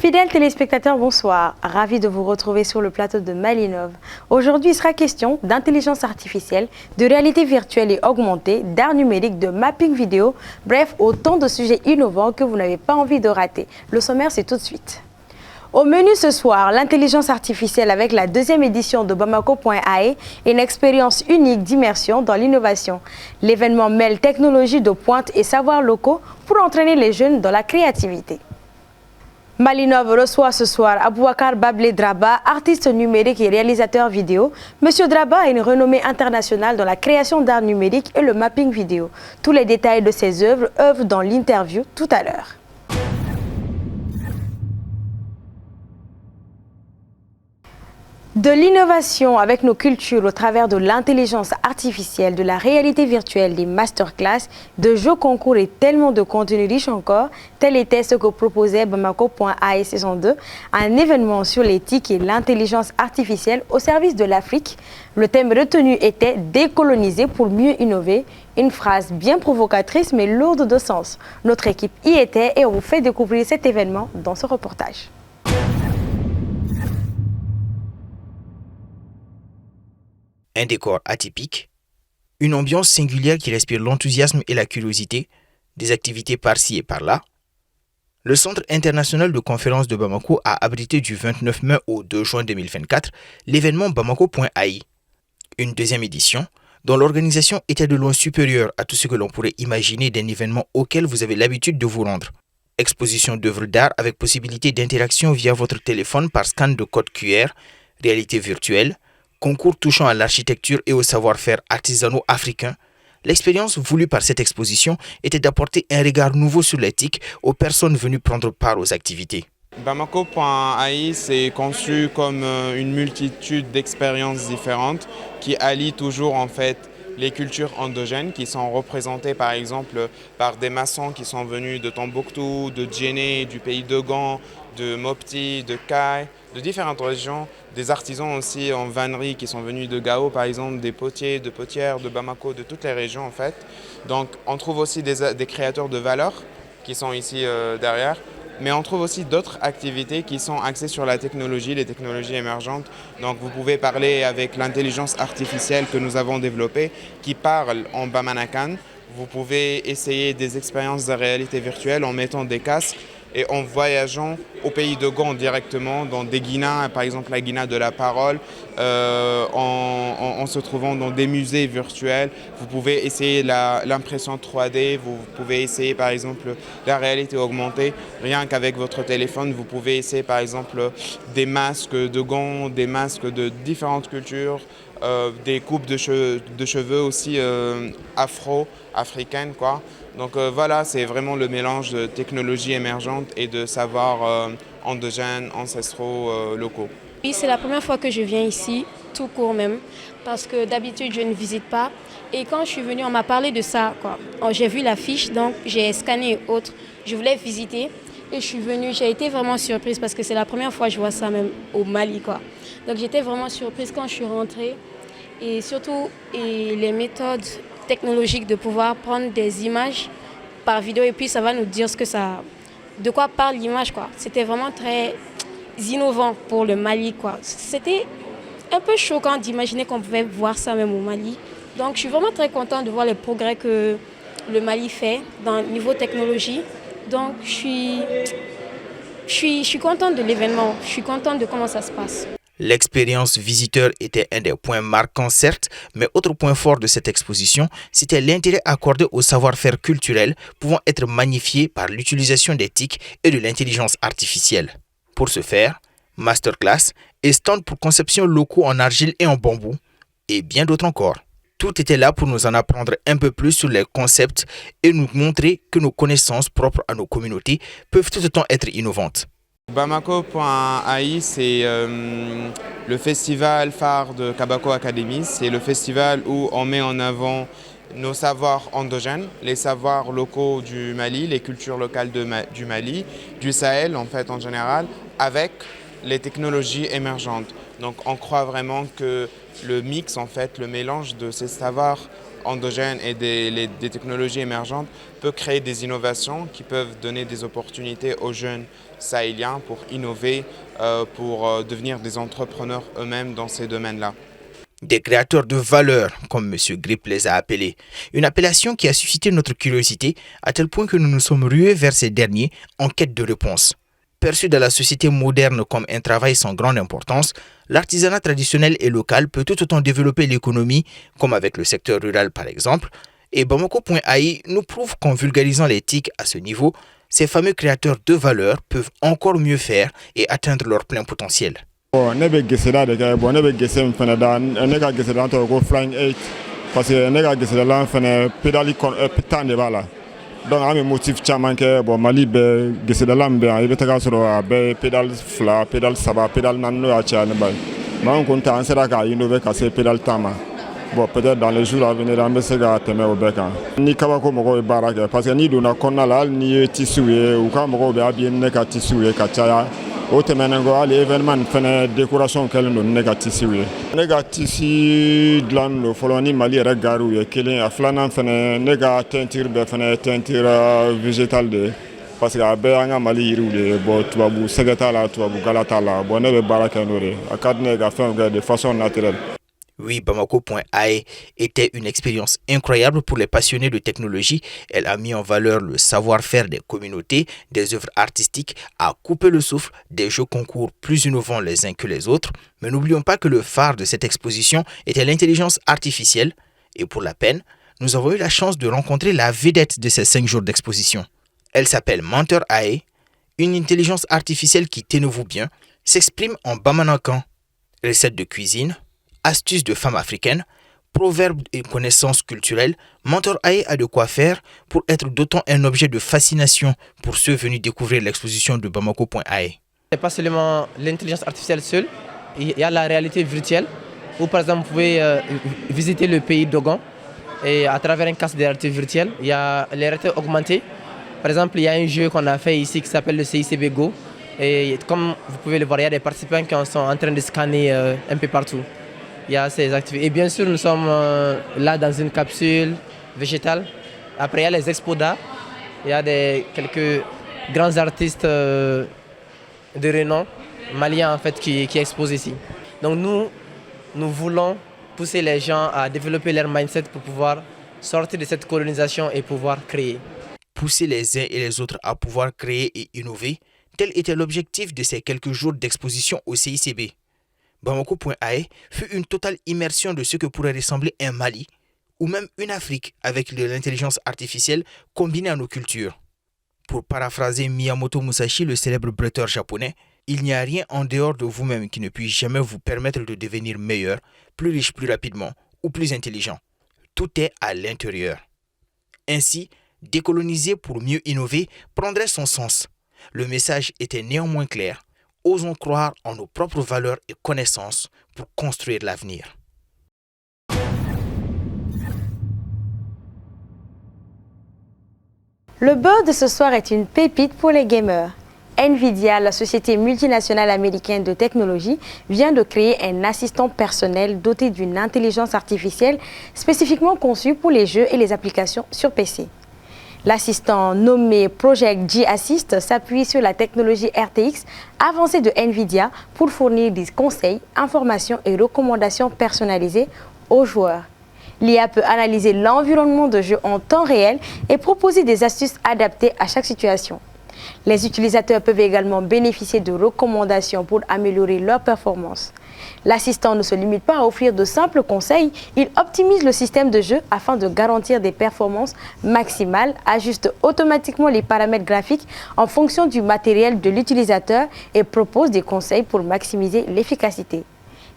Fidèles téléspectateurs, bonsoir. Ravi de vous retrouver sur le plateau de Malinov. Aujourd'hui, il sera question d'intelligence artificielle, de réalité virtuelle et augmentée, d'art numérique, de mapping vidéo, bref, autant de sujets innovants que vous n'avez pas envie de rater. Le sommaire, c'est tout de suite. Au menu ce soir, l'intelligence artificielle avec la deuxième édition de Bamako.ai et une expérience unique d'immersion dans l'innovation. L'événement mêle technologie de pointe et savoirs locaux pour entraîner les jeunes dans la créativité. Malinov reçoit ce soir Abouakar Bablé Draba, artiste numérique et réalisateur vidéo. Monsieur Draba a une renommée internationale dans la création d'art numérique et le mapping vidéo. Tous les détails de ses œuvres dans l'interview tout à l'heure. De l'innovation avec nos cultures au travers de l'intelligence artificielle, de la réalité virtuelle, des masterclass, de jeux concours et tellement de contenus riches encore, tel était ce que proposait Bamako.ai saison 2, un événement sur l'éthique et l'intelligence artificielle au service de l'Afrique. Le thème retenu était « Décoloniser pour mieux innover », une phrase bien provocatrice mais lourde de sens. Notre équipe y était et on vous fait découvrir cet événement dans ce reportage. Un décor atypique, une ambiance singulière qui respire l'enthousiasme et la curiosité, des activités par-ci et par-là. Le Centre international de conférences de Bamako a abrité du 29 mai au 2 juin 2024 l'événement Bamako.ai, une deuxième édition dont l'organisation était de loin supérieure à tout ce que l'on pourrait imaginer d'un événement auquel vous avez l'habitude de vous rendre. Exposition d'œuvres d'art avec possibilité d'interaction via votre téléphone par scan de code QR, réalité virtuelle, concours touchant à l'architecture et au savoir-faire artisanaux africains, l'expérience voulue par cette exposition était d'apporter un regard nouveau sur l'éthique aux personnes venues prendre part aux activités. Bamako.ai s'est conçu comme une multitude d'expériences différentes qui allient toujours en fait les cultures endogènes qui sont représentées par exemple par des maçons qui sont venus de Tombouctou, de Djenné, du pays de Gand, de Mopti, de Kai, de différentes régions, des artisans aussi en vannerie qui sont venus de Gao par exemple, des potiers, de potières, de Bamako, de toutes les régions en fait. Donc on trouve aussi des créateurs de valeur qui sont ici derrière. Mais on trouve aussi d'autres activités qui sont axées sur la technologie, les technologies émergentes. Donc vous pouvez parler avec l'intelligence artificielle que nous avons développée qui parle en Bamanakan. Vous pouvez essayer des expériences de réalité virtuelle en mettant des casques et en voyageant au pays de Gand directement, dans des guinas, par exemple la guina de la parole, en se trouvant dans des musées virtuels. Vous pouvez essayer l'impression 3D, vous pouvez essayer par exemple la réalité augmentée. Rien qu'avec votre téléphone, vous pouvez essayer par exemple des masques de Gand, des masques de différentes cultures, des coupes de cheveux aussi afro-africaines, quoi. Donc voilà, c'est vraiment le mélange de technologies émergentes et de savoirs endogènes, ancestraux, locaux. Oui, c'est la première fois que je viens ici, tout court même, parce que d'habitude je ne visite pas. Et quand je suis venue, on m'a parlé de ça, quoi. J'ai vu l'affiche, donc j'ai scanné et autres. Je voulais visiter et je suis venue, j'ai été vraiment surprise parce que c'est la première fois que je vois ça même au Mali, quoi. Donc j'étais vraiment surprise quand je suis rentrée et surtout les méthodes technologique de pouvoir prendre des images par vidéo et puis ça va nous dire de quoi parle l'image, quoi. C'était vraiment très innovant pour le Mali, quoi. C'était un peu choquant d'imaginer qu'on pouvait voir ça même au Mali. Donc je suis vraiment très contente de voir les progrès que le Mali fait dans le niveau technologie. Donc je suis contente de l'événement, je suis contente de comment ça se passe. L'expérience visiteur était un des points marquants certes, mais autre point fort de cette exposition, c'était l'intérêt accordé au savoir-faire culturel pouvant être magnifié par l'utilisation des TIC et de l'intelligence artificielle. Pour ce faire, masterclass et stand pour conception locaux en argile et en bambou, et bien d'autres encore. Tout était là pour nous en apprendre un peu plus sur les concepts et nous montrer que nos connaissances propres à nos communautés peuvent tout autant être innovantes. Bamako.ai, c'est le festival phare de Kabako Academy. C'est le festival où on met en avant nos savoirs endogènes, les savoirs locaux du Mali, les cultures locales du Mali, du Sahel en fait en général, avec les technologies émergentes. Donc on croit vraiment que le mix, en fait, le mélange de ces savoirs endogènes et des technologies émergentes peut créer des innovations qui peuvent donner des opportunités aux jeunes sahéliens pour innover, pour devenir des entrepreneurs eux-mêmes dans ces domaines-là. Des créateurs de valeur, comme M. Grip les a appelés. Une appellation qui a suscité notre curiosité à tel point que nous nous sommes rués vers ces derniers en quête de réponses. Perçu dans la société moderne comme un travail sans grande importance, l'artisanat traditionnel et local peut tout autant développer l'économie, comme avec le secteur rural par exemple, et Bamako.ai nous prouve qu'en vulgarisant les TIC à ce niveau, ces fameux créateurs de valeur peuvent encore mieux faire et atteindre leur plein potentiel. Ne bɛ geseda de kɛ ne bɛ gese min fana da ne ka geseda tɔgɔ ko Flying 8 parce que ne ka gesedalan fana pédali tan de b'a la donc an bɛ motif caman kɛ Mali bɛ gesedalan min bɛ yan i bɛ taga sɔrɔ a bɛɛ pédale 2 pédale 3 pédale 4 n'o y'a caya ne ba ye mais an kɔni ta an sera k'a innové ka se pédale 10 ma peut-être dans les jours à venir an bɛ se ka tɛmɛ o bɛɛ kan ni kabako mɔgɔw ye baara kɛ parce que n'i donna kɔnɔna la hali n'i ye tissu ye u ka mɔgɔw bɛ habillé ni ne ka tissu ye ka caya. O tɛmɛnen kɔ hali événement fana décoration kɛlen don ne ka tissu ye ne ka tissu dilannen don fɔlɔ ni Mali yɛrɛ gariw ye kelen a filanan fana ne ka teinture bɛɛ fana ye teinture végétale de ye parce que a bɛɛ an ka Mali yiriw de ye tubabu sɛgɛ t'a la tubabu gala t'a la ne bɛ baara kɛ n'o de a ka di ne ye ka fɛnw kɛ de façon naturelle. Oui, Bamako.ai était une expérience incroyable pour les passionnés de technologie. Elle a mis en valeur le savoir-faire des communautés, des œuvres artistiques, a coupé le souffle des jeux concours plus innovants les uns que les autres. Mais n'oublions pas que le phare de cette exposition était l'intelligence artificielle. Et pour la peine, nous avons eu la chance de rencontrer la vedette de ces 5 jours d'exposition. Elle s'appelle Mentor AI, une intelligence artificielle qui, tenez-vous bien, s'exprime en bamanakan. Recettes de cuisine, astuces de femmes africaines, proverbes et connaissances culturelles, Mentor AI a de quoi faire pour être d'autant un objet de fascination pour ceux venus découvrir l'exposition de Bamako.ai. C'est pas seulement l'intelligence artificielle seule, il y a la réalité virtuelle où par exemple vous pouvez visiter le pays d'Ogon et à travers un casque de réalité virtuelle, il y a les réalités augmentées. Par exemple, il y a un jeu qu'on a fait ici qui s'appelle le CICB Go et comme vous pouvez le voir, il y a des participants qui sont en train de scanner un peu partout. Il y a ces activités. Et bien sûr, nous sommes là dans une capsule végétale. Après, il y a les expos d'art. Il y a quelques grands artistes de renom maliens en fait, qui exposent ici. Donc nous voulons pousser les gens à développer leur mindset pour pouvoir sortir de cette colonisation et pouvoir créer. Pousser les uns et les autres à pouvoir créer et innover, tel était l'objectif de ces quelques jours d'exposition au CICB. Bamako.ai fut une totale immersion de ce que pourrait ressembler un Mali ou même une Afrique avec de l'intelligence artificielle combinée à nos cultures. Pour paraphraser Miyamoto Musashi, le célèbre bretteur japonais, il n'y a rien en dehors de vous-même qui ne puisse jamais vous permettre de devenir meilleur, plus riche plus rapidement ou plus intelligent. Tout est à l'intérieur. Ainsi, décoloniser pour mieux innover prendrait son sens. Le message était néanmoins clair. Osons croire en nos propres valeurs et connaissances pour construire l'avenir. Le beurre de ce soir est une pépite pour les gamers. Nvidia, la société multinationale américaine de technologie, vient de créer un assistant personnel doté d'une intelligence artificielle spécifiquement conçue pour les jeux et les applications sur PC. L'assistant nommé Project G Assist s'appuie sur la technologie RTX avancée de Nvidia pour fournir des conseils, informations et recommandations personnalisées aux joueurs. L'IA peut analyser l'environnement de jeu en temps réel et proposer des astuces adaptées à chaque situation. Les utilisateurs peuvent également bénéficier de recommandations pour améliorer leur performance. L'assistant ne se limite pas à offrir de simples conseils, il optimise le système de jeu afin de garantir des performances maximales, ajuste automatiquement les paramètres graphiques en fonction du matériel de l'utilisateur et propose des conseils pour maximiser l'efficacité.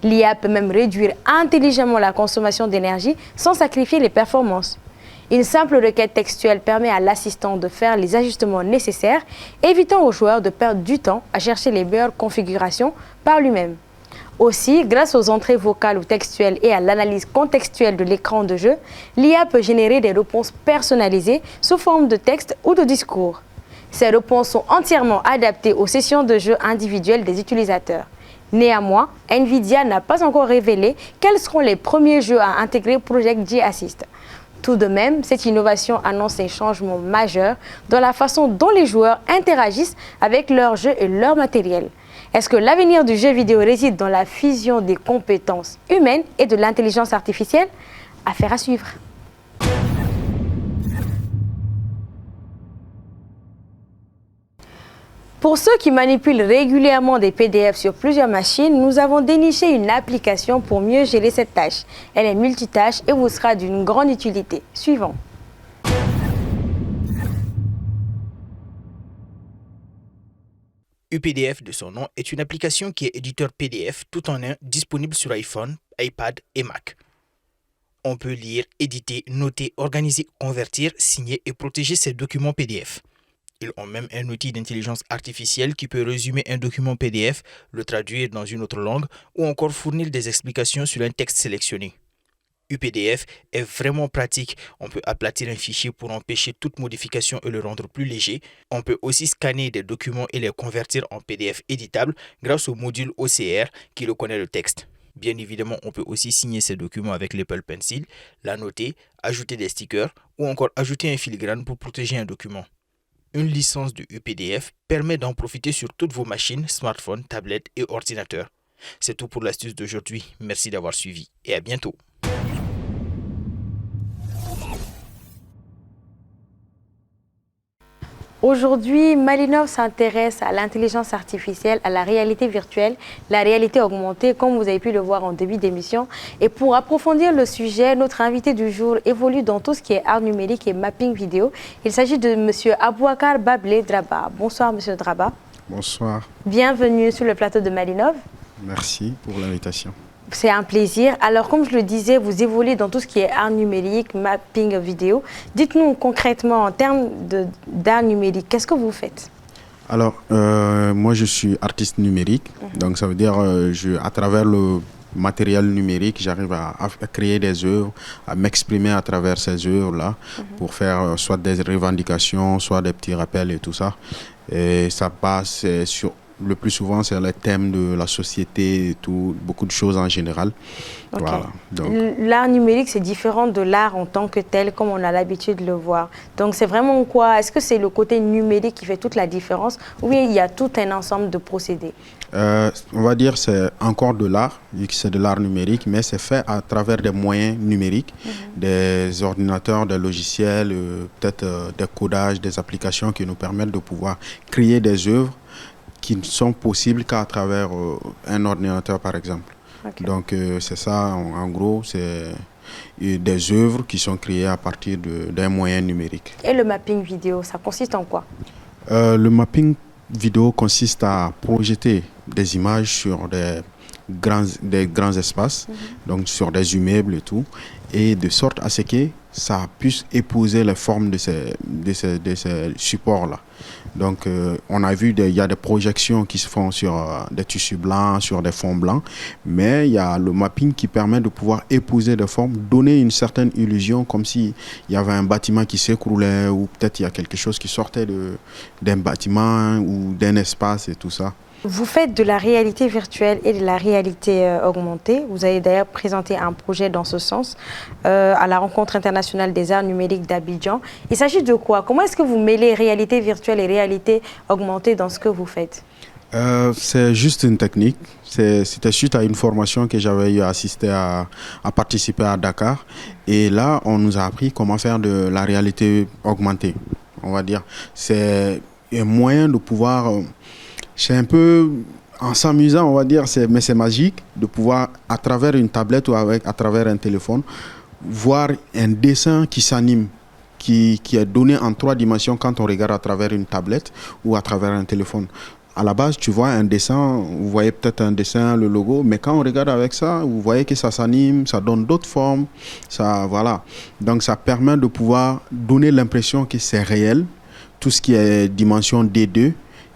L'IA peut même réduire intelligemment la consommation d'énergie sans sacrifier les performances. Une simple requête textuelle permet à l'assistant de faire les ajustements nécessaires, évitant aux joueurs de perdre du temps à chercher les meilleures configurations par lui-même. Aussi, grâce aux entrées vocales ou textuelles et à l'analyse contextuelle de l'écran de jeu, l'IA peut générer des réponses personnalisées sous forme de texte ou de discours. Ces réponses sont entièrement adaptées aux sessions de jeu individuelles des utilisateurs. Néanmoins, Nvidia n'a pas encore révélé quels seront les premiers jeux à intégrer Project G Assist. Tout de même, cette innovation annonce un changement majeur dans la façon dont les joueurs interagissent avec leurs jeux et leur matériel. Est-ce que l'avenir du jeu vidéo réside dans la fusion des compétences humaines et de l'intelligence artificielle? Affaire à suivre. Pour ceux qui manipulent régulièrement des PDF sur plusieurs machines, nous avons déniché une application pour mieux gérer cette tâche. Elle est multitâche et vous sera d'une grande utilité. Suivant. UPDF de son nom est une application qui est éditeur PDF tout en un disponible sur iPhone, iPad et Mac. On peut lire, éditer, noter, organiser, convertir, signer et protéger ces documents PDF. Ils ont même un outil d'intelligence artificielle qui peut résumer un document PDF, le traduire dans une autre langue ou encore fournir des explications sur un texte sélectionné. UPDF est vraiment pratique. On peut aplatir un fichier pour empêcher toute modification et le rendre plus léger. On peut aussi scanner des documents et les convertir en PDF éditable grâce au module OCR qui reconnaît le texte. Bien évidemment, on peut aussi signer ces documents avec l'Apple Pencil, l'annoter, ajouter des stickers ou encore ajouter un filigrane pour protéger un document. Une licence de UPDF permet d'en profiter sur toutes vos machines, smartphones, tablettes et ordinateurs. C'est tout pour l'astuce d'aujourd'hui. Merci d'avoir suivi et à bientôt. Aujourd'hui, Malinov s'intéresse à l'intelligence artificielle, à la réalité virtuelle, la réalité augmentée, comme vous avez pu le voir en début d'émission. Et pour approfondir le sujet, notre invité du jour évolue dans tout ce qui est art numérique et mapping vidéo. Il s'agit de M. Abouakar Bablé Draba. Bonsoir, M. Draba. Bonsoir. Bienvenue sur le plateau de Malinov. Merci pour l'invitation. C'est un plaisir. Alors, comme je le disais, vous évoluez dans tout ce qui est art numérique, mapping vidéo. Dites-nous concrètement, en termes d'art numérique, qu'est-ce que vous faites? Alors, moi, je suis artiste numérique. Donc, ça veut dire à travers le matériel numérique, j'arrive à créer des œuvres, à m'exprimer à travers ces œuvres-là pour faire soit des revendications, soit des petits rappels et tout ça. Et ça passe sur... Le plus souvent, c'est le thème de la société et tout, beaucoup de choses en général. Okay. Voilà, l'art numérique, c'est différent de l'art en tant que tel, comme on a l'habitude de le voir. Donc, c'est vraiment quoi? Est-ce que c'est le côté numérique qui fait toute la différence ou bien il y a tout un ensemble de procédés? On va dire que c'est encore de l'art, vu que c'est de l'art numérique, mais c'est fait à travers des moyens numériques, des ordinateurs, des logiciels, peut-être des codages, des applications qui nous permettent de pouvoir créer des œuvres qui ne sont possibles qu'à travers un ordinateur, par exemple. Okay. Donc, c'est ça, en gros, c'est des œuvres qui sont créées à partir d'un moyen numérique. Et le mapping vidéo, ça consiste en quoi? Le mapping vidéo consiste à projeter des images sur des grands espaces, donc sur des immeubles et tout, et de sorte à ce que ça puisse épouser les formes de ces supports-là. Donc, on a vu, il y a des projections qui se font sur des tissus blancs, sur des fonds blancs, mais il y a le mapping qui permet de pouvoir épouser des formes, donner une certaine illusion, comme s'il y avait un bâtiment qui s'écroulait, ou peut-être il y a quelque chose qui sortait d'un bâtiment ou d'un espace et tout ça. Vous faites de la réalité virtuelle et de la réalité augmentée. Vous avez d'ailleurs présenté un projet dans ce sens à la rencontre internationale des arts numériques d'Abidjan. Il s'agit de quoi? Comment est-ce que vous mêlez réalité virtuelle et réalité augmentée dans ce que vous faites? C'est juste une technique. C'était suite à une formation que j'avais eu à assister à participer à Dakar. Et là, on nous a appris comment faire de la réalité augmentée, on va dire. C'est un moyen de pouvoir... C'est un peu, en s'amusant, on va dire, mais c'est magique de pouvoir, à travers une tablette ou à travers un téléphone, voir un dessin qui s'anime, qui est donné en 3 dimensions quand on regarde à travers une tablette ou à travers un téléphone. À la base, tu vois un dessin, vous voyez peut-être un dessin, le logo, mais quand on regarde avec ça, vous voyez que ça s'anime, ça donne d'autres formes, ça, voilà. Donc ça permet de pouvoir donner l'impression que c'est réel, tout ce qui est dimension D2,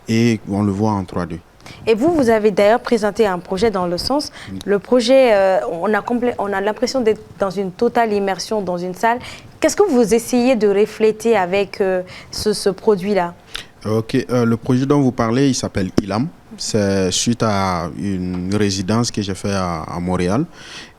et on le voit en 3D. Et vous avez d'ailleurs présenté un projet dans le sens, le projet, on a l'impression d'être dans une totale immersion dans une salle. Qu'est-ce que vous essayez de refléter avec ce produit-là? Ok, le projet dont vous parlez, il s'appelle ILAM. C'est suite à une résidence que j'ai fait à Montréal.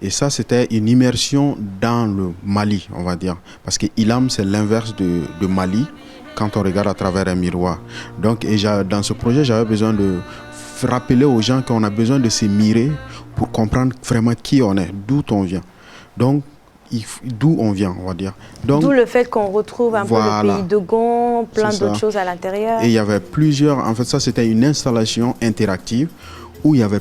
Et ça, c'était une immersion dans le Mali, on va dire. Parce que Ilam, c'est l'inverse de Mali quand on regarde à travers un miroir. Donc, dans ce projet, j'avais besoin de rappeler aux gens qu'on a besoin de se mirer pour comprendre vraiment qui on est, d'où on vient. Donc, d'où on vient, on va dire. D'où le fait qu'on retrouve un peu le pays Dogon, plein d'autres choses à l'intérieur. Et il y avait plusieurs, en fait ça c'était une installation interactive où il y avait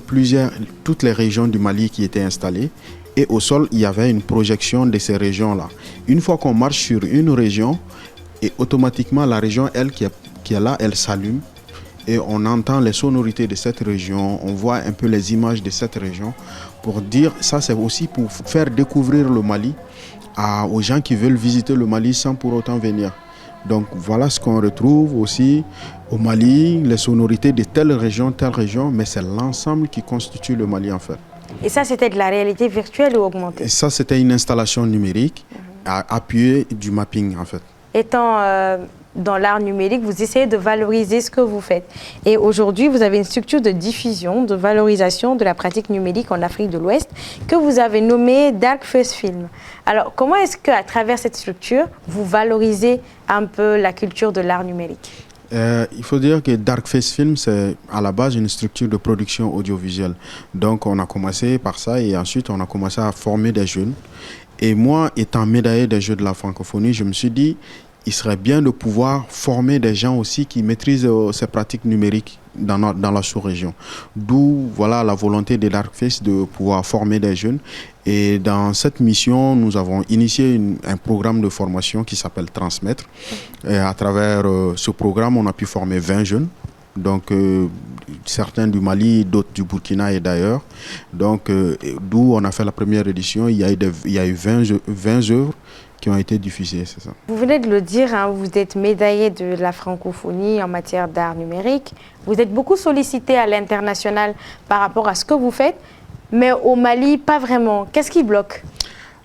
toutes les régions du Mali qui étaient installées. Et au sol, il y avait une projection de ces régions-là. Une fois qu'on marche sur une région, et automatiquement la région, elle qui est là, elle s'allume. Et on entend les sonorités de cette région, on voit un peu les images de cette région. Pour dire, ça c'est aussi pour faire découvrir le Mali aux gens qui veulent visiter le Mali sans pour autant venir. Donc voilà ce qu'on retrouve aussi au Mali, les sonorités de telle région, mais c'est l'ensemble qui constitue le Mali en fait. Et ça c'était de la réalité virtuelle ou augmentée? Et ça c'était une installation numérique appuyée du mapping en fait. Étant dans l'art numérique, vous essayez de valoriser ce que vous faites. Et aujourd'hui, vous avez une structure de diffusion, de valorisation de la pratique numérique en Afrique de l'Ouest que vous avez nommée Dark Face Film. Alors, comment est-ce qu'à travers cette structure, vous valorisez un peu la culture de l'art numérique? Il faut dire que Dark Face Film, c'est à la base une structure de production audiovisuelle. Donc, on a commencé par ça et ensuite, on a commencé à former des jeunes. Et moi, étant médaillé des Jeux de la francophonie, je me suis dit, il serait bien de pouvoir former des gens aussi qui maîtrisent ces pratiques numériques dans la sous-région. D'où voilà, la volonté de Darkface de pouvoir former des jeunes. Et dans cette mission, nous avons initié un programme de formation qui s'appelle Transmettre. Et à travers ce programme, on a pu former 20 jeunes. Donc, certains du Mali, d'autres du Burkina et d'ailleurs. Donc, d'où on a fait la première édition, il y a eu 20 œuvres qui ont été diffusées, c'est ça. Vous venez de le dire, hein, vous êtes médaillé de la francophonie en matière d'art numérique. Vous êtes beaucoup sollicité à l'international par rapport à ce que vous faites, mais au Mali, pas vraiment. Qu'est-ce qui bloque?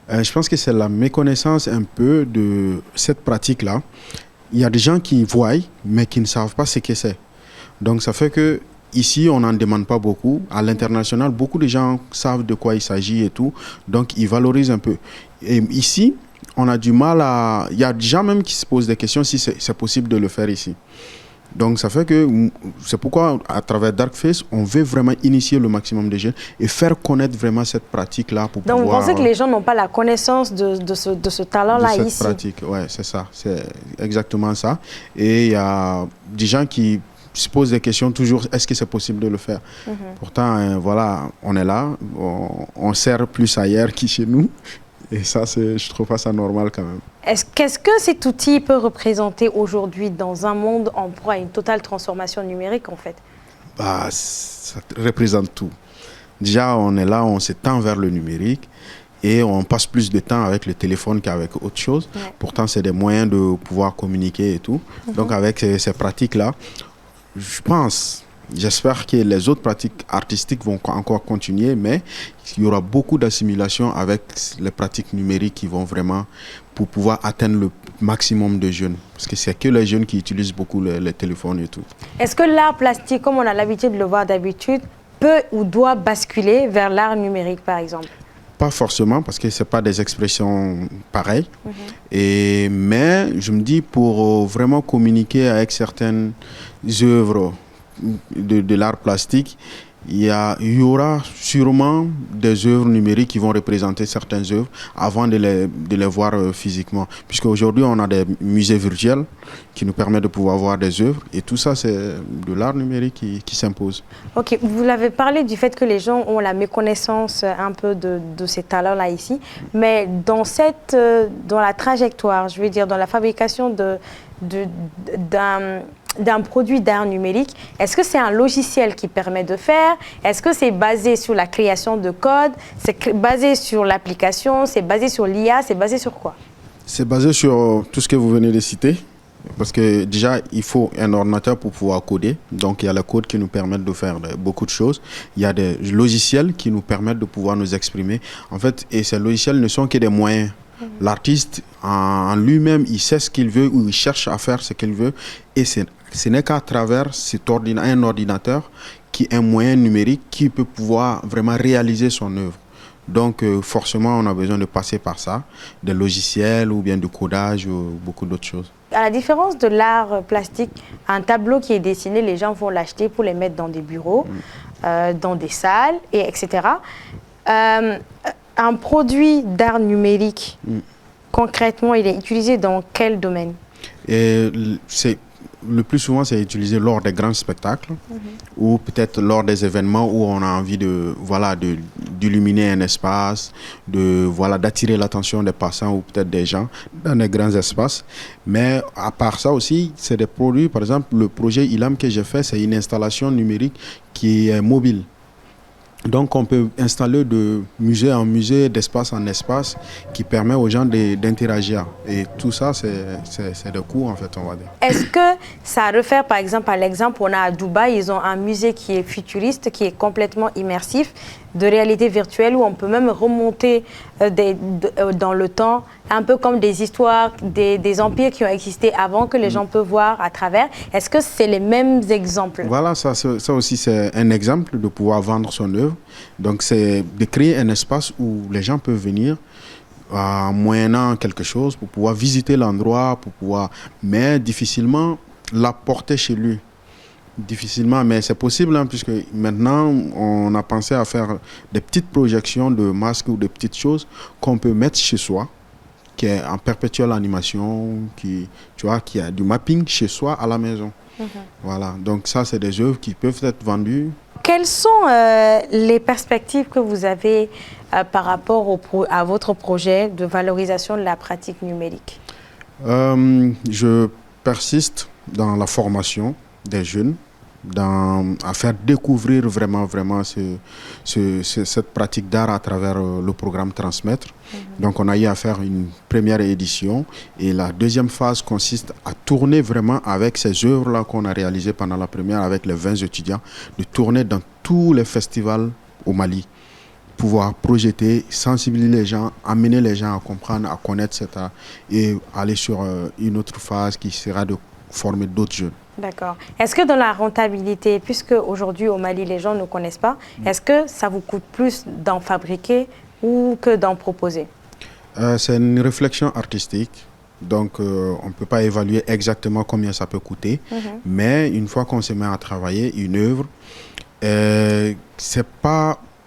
Je pense que c'est la méconnaissance un peu de cette pratique-là. Il y a des gens qui voient, mais qui ne savent pas ce que c'est. Donc ça fait que ici, on n'en demande pas beaucoup. À l'international, beaucoup de gens savent de quoi il s'agit et tout. Donc ils valorisent un peu. Et ici, on a du mal à... Il y a des gens même qui se posent des questions si c'est possible de le faire ici. Donc ça fait que c'est pourquoi à travers Darkface, on veut vraiment initier le maximum de jeunes et faire connaître vraiment cette pratique-là pour pouvoir... Donc vous pensez que les gens n'ont pas la connaissance de ce talent-là ici? Cette pratique, oui, c'est ça. C'est exactement ça. Et il y a des gens qui se posent des questions toujours, est-ce que c'est possible de le faire? Pourtant, voilà, on est là, on sert plus ailleurs qu'ici chez nous. Et ça, je trouve pas ça normal quand même. Qu'est-ce que cet outil peut représenter aujourd'hui dans un monde en proie à une totale transformation numérique en fait? Ça représente tout. Déjà, on est là, on s'étend vers le numérique et on passe plus de temps avec le téléphone qu'avec autre chose. Ouais. Pourtant, c'est des moyens de pouvoir communiquer et tout. Donc, avec ces pratiques-là, j'espère que les autres pratiques artistiques vont encore continuer, mais il y aura beaucoup d'assimilation avec les pratiques numériques qui vont vraiment pour pouvoir atteindre le maximum de jeunes. Parce que c'est que les jeunes qui utilisent beaucoup les téléphones et tout. Est-ce que l'art plastique, comme on a l'habitude de le voir d'habitude, peut ou doit basculer vers l'art numérique, par exemple? Pas forcément, parce que ce n'est pas des expressions pareilles. Mais je me dis, pour vraiment communiquer avec certaines œuvres de l'art plastique, il y aura sûrement des œuvres numériques qui vont représenter certaines œuvres avant de les voir physiquement. Puisqu'aujourd'hui, on a des musées virtuels qui nous permettent de pouvoir voir des œuvres. Et tout ça, c'est de l'art numérique qui s'impose. Ok, vous l'avez parlé du fait que les gens ont la méconnaissance un peu de ces talents-là ici. Mais dans la trajectoire, je veux dire, dans la fabrication d'un produit d'art numérique, est-ce que c'est un logiciel qui permet de faire? Est-ce que c'est basé sur la création de code? C'est basé sur l'application? C'est basé sur l'IA? C'est basé sur quoi? C'est basé sur tout ce que vous venez de citer. Parce que déjà, il faut un ordinateur pour pouvoir coder. Donc, il y a le code qui nous permet de faire beaucoup de choses. Il y a des logiciels qui nous permettent de pouvoir nous exprimer. En fait, et ces logiciels ne sont que des moyens. L'artiste, en lui-même, il sait ce qu'il veut ou il cherche à faire ce qu'il veut. Et ce n'est qu'à travers un ordinateur qui est un moyen numérique qui peut pouvoir vraiment réaliser son œuvre. Donc forcément, on a besoin de passer par ça, des logiciels ou bien du codage ou beaucoup d'autres choses. À la différence de l'art plastique, un tableau qui est dessiné, les gens vont l'acheter pour les mettre dans des bureaux, dans des salles, etc. Un produit d'art numérique, concrètement, il est utilisé dans quel domaine? Le plus souvent, c'est utilisé lors des grands spectacles ou peut-être lors des événements où on a envie d'illuminer un espace, d'attirer l'attention des passants ou peut-être des gens dans des grands espaces. Mais à part ça aussi, c'est des produits, par exemple, le projet ILAM que j'ai fait, c'est une installation numérique qui est mobile. Donc on peut installer de musée en musée, d'espace en espace, qui permet aux gens d'interagir. Et tout ça, c'est de coût en fait, on va dire. Est-ce que ça réfère par exemple à l'exemple, on a à Dubaï, ils ont un musée qui est futuriste, qui est complètement immersif, de réalité virtuelle, où on peut même remonter dans le temps, un peu comme des histoires, des empires qui ont existé avant, que les gens peuvent voir à travers. Est-ce que c'est les mêmes exemples? Voilà, ça aussi c'est un exemple de pouvoir vendre son œuvre. Donc c'est de créer un espace où les gens peuvent venir moyennant quelque chose pour pouvoir visiter l'endroit, mais difficilement l'apporter chez lui. Difficilement, mais c'est possible hein, puisque maintenant on a pensé à faire des petites projections de masques ou de petites choses qu'on peut mettre chez soi, qui est en perpétuelle animation, qui a du mapping chez soi à la maison. Voilà, donc ça c'est des œuvres qui peuvent être vendues. Quelles sont les perspectives que vous avez par rapport à votre projet de valorisation de la pratique numérique? Je persiste dans la formation des jeunes, à faire découvrir vraiment cette pratique d'art à travers le programme Transmettre. Donc on a eu à faire une première édition et la deuxième phase consiste à tourner vraiment avec ces œuvres-là qu'on a réalisées pendant la première avec les 20 étudiants, de tourner dans tous les festivals au Mali, pouvoir projeter, sensibiliser les gens, amener les gens à comprendre, à connaître cet art et aller sur une autre phase qui sera de former d'autres jeunes. D'accord. Est-ce que dans la rentabilité, puisque aujourd'hui au Mali les gens ne connaissent pas, est-ce que ça vous coûte plus d'en fabriquer ou que d'en proposer? C'est une réflexion artistique, donc on ne peut pas évaluer exactement combien ça peut coûter, mais une fois qu'on se met à travailler une œuvre,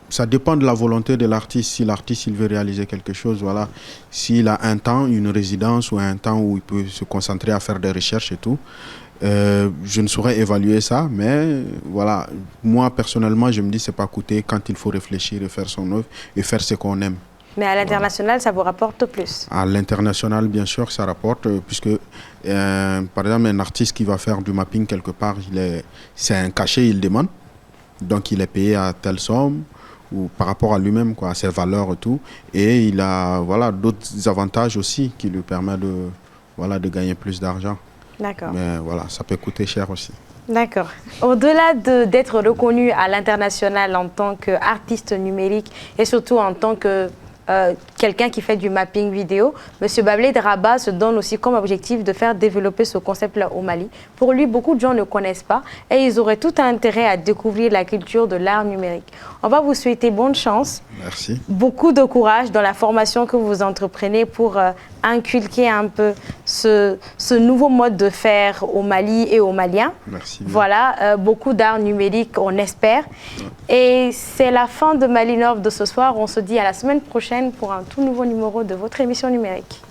ça dépend de la volonté de l'artiste. Si l'artiste il veut réaliser quelque chose, voilà, s'il a un temps, une résidence ou un temps où il peut se concentrer à faire des recherches et tout, je ne saurais évaluer ça, mais voilà, moi personnellement, je me dis c'est pas coûter quand il faut réfléchir et faire son œuvre et faire ce qu'on aime. Mais à l'international, ça vous rapporte plus? À l'international, bien sûr, ça rapporte, puisque par exemple, un artiste qui va faire du mapping quelque part, c'est un cachet, il demande, donc il est payé à telle somme, ou par rapport à lui-même, à ses valeurs et tout, et il a d'autres avantages aussi qui lui permettent de gagner plus d'argent. D'accord. Mais voilà, ça peut coûter cher aussi. D'accord. Au-delà d'être reconnu à l'international en tant qu'artiste numérique et surtout en tant que quelqu'un qui fait du mapping vidéo, M. Bablé Draba se donne aussi comme objectif de faire développer ce concept-là au Mali. Pour lui, beaucoup de gens ne connaissent pas et ils auraient tout intérêt à découvrir la culture de l'art numérique. On va vous souhaiter bonne chance. Merci. Beaucoup de courage dans la formation que vous entreprenez pour inculquer un peu ce nouveau mode de faire au Mali et aux Maliens. Merci. Voilà, beaucoup d'art numérique, on espère. Et c'est la fin de Malinov de ce soir. On se dit à la semaine prochaine pour un tout nouveau numéro de votre émission numérique.